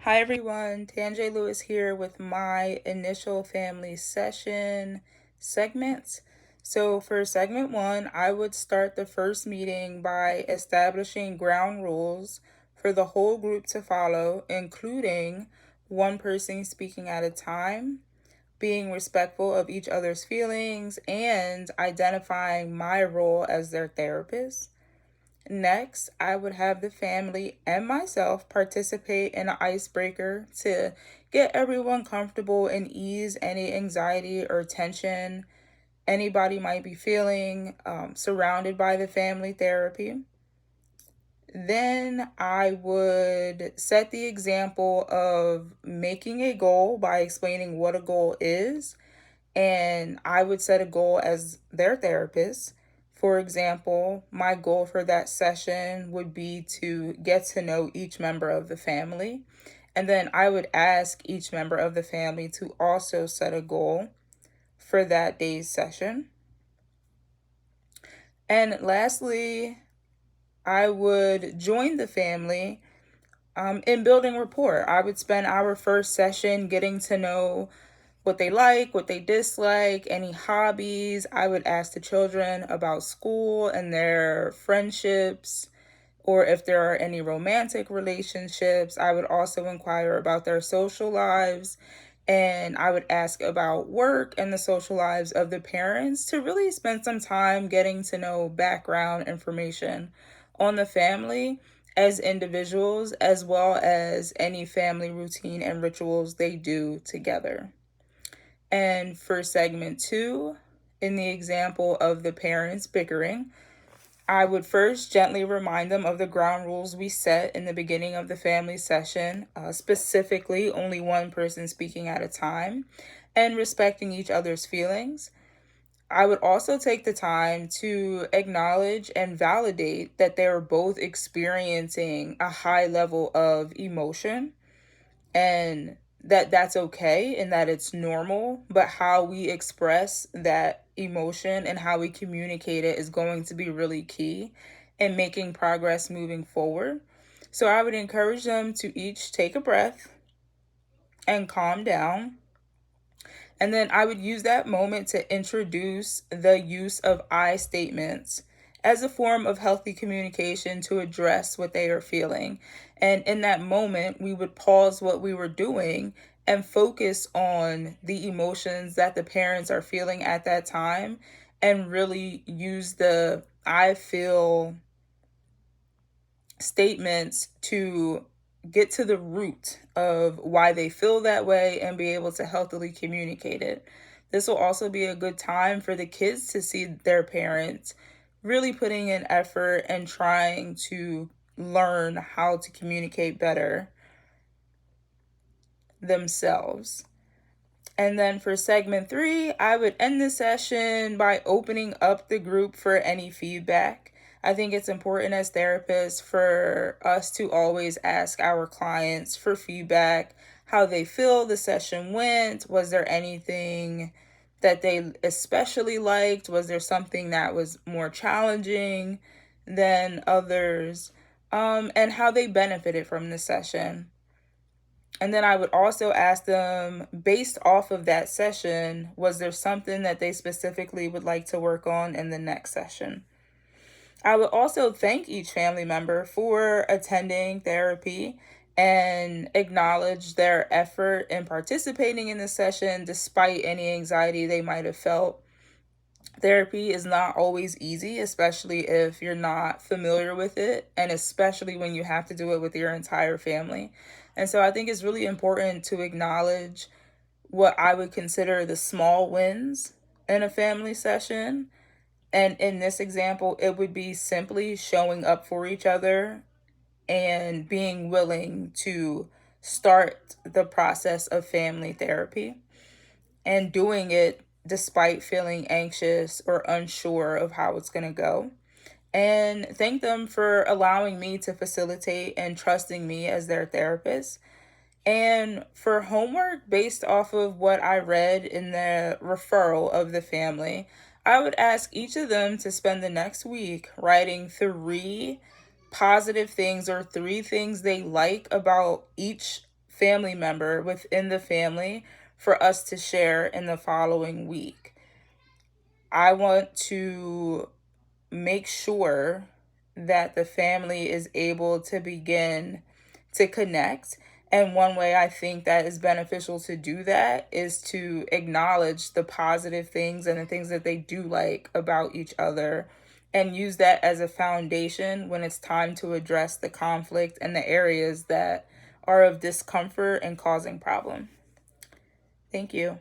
Hi everyone, Tanjay Lewis here with my initial family session segments. So for segment one, I would start the first meeting by establishing ground rules for the whole group to follow, including one person speaking at a time, being respectful of each other's feelings, and identifying my role as their therapist. Next, I would have the family and myself participate in an icebreaker to get everyone comfortable and ease any anxiety or tension anybody might be feeling surrounded by the family therapy. Then I would set the example of making a goal by explaining what a goal is, and I would set a goal as their therapist. For example, my goal for that session would be to get to know each member of the family. And then I would ask each member of the family to also set a goal for that day's session. And lastly, I would join the family in building rapport. I would spend our first session getting to know what they like, what they dislike, any hobbies. I would ask the children about school and their friendships, or if there are any romantic relationships. I would also inquire about their social lives, and I would ask about work and the social lives of the parents to really spend some time getting to know background information on the family as individuals, as well as any family routine and rituals they do together. And for segment two, in the example of the parents bickering, I would first gently remind them of the ground rules we set in the beginning of the family session, specifically only one person speaking at a time and respecting each other's feelings. I would also take the time to acknowledge and validate that they were both experiencing a high level of emotion, and that's okay and that it's normal, but how we express that emotion and how we communicate it is going to be really key in making progress moving forward. So I would encourage them to each take a breath and calm down. And then I would use that moment to introduce the use of I statements as a form of healthy communication to address what they are feeling. And in that moment, we would pause what we were doing and focus on the emotions that the parents are feeling at that time and really use the I feel statements to get to the root of why they feel that way and be able to healthily communicate it. This will also be a good time for the kids to see their parents really putting in effort and trying to learn how to communicate better themselves. And then for segment three, I would end the session by opening up the group for any feedback. I think it's important as therapists for us to always ask our clients for feedback, how they feel the session went. Was there anything that they especially liked? Was there something that was more challenging than others? And how they benefited from the session. And then I would also ask them, based off of that session, was there something that they specifically would like to work on in the next session? I would also thank each family member for attending therapy and acknowledge their effort in participating in the session despite any anxiety they might have felt. Therapy is not always easy, especially if you're not familiar with it, and especially when you have to do it with your entire family. And so I think it's really important to acknowledge what I would consider the small wins in a family session. And in this example, it would be simply showing up for each other and being willing to start the process of family therapy and doing it despite feeling anxious or unsure of how it's going to go. And thank them for allowing me to facilitate and trusting me as their therapist. And for homework based off of what I read in the referral of the family, I would ask each of them to spend the next week writing 3 positive things or 3 things they like about each family member within the family for us to share in the following week. I want to make sure that the family is able to begin to connect. And one way I think that is beneficial to do that is to acknowledge the positive things and the things that they do like about each other, and use that as a foundation when it's time to address the conflict and the areas that are of discomfort and causing problem. Thank you.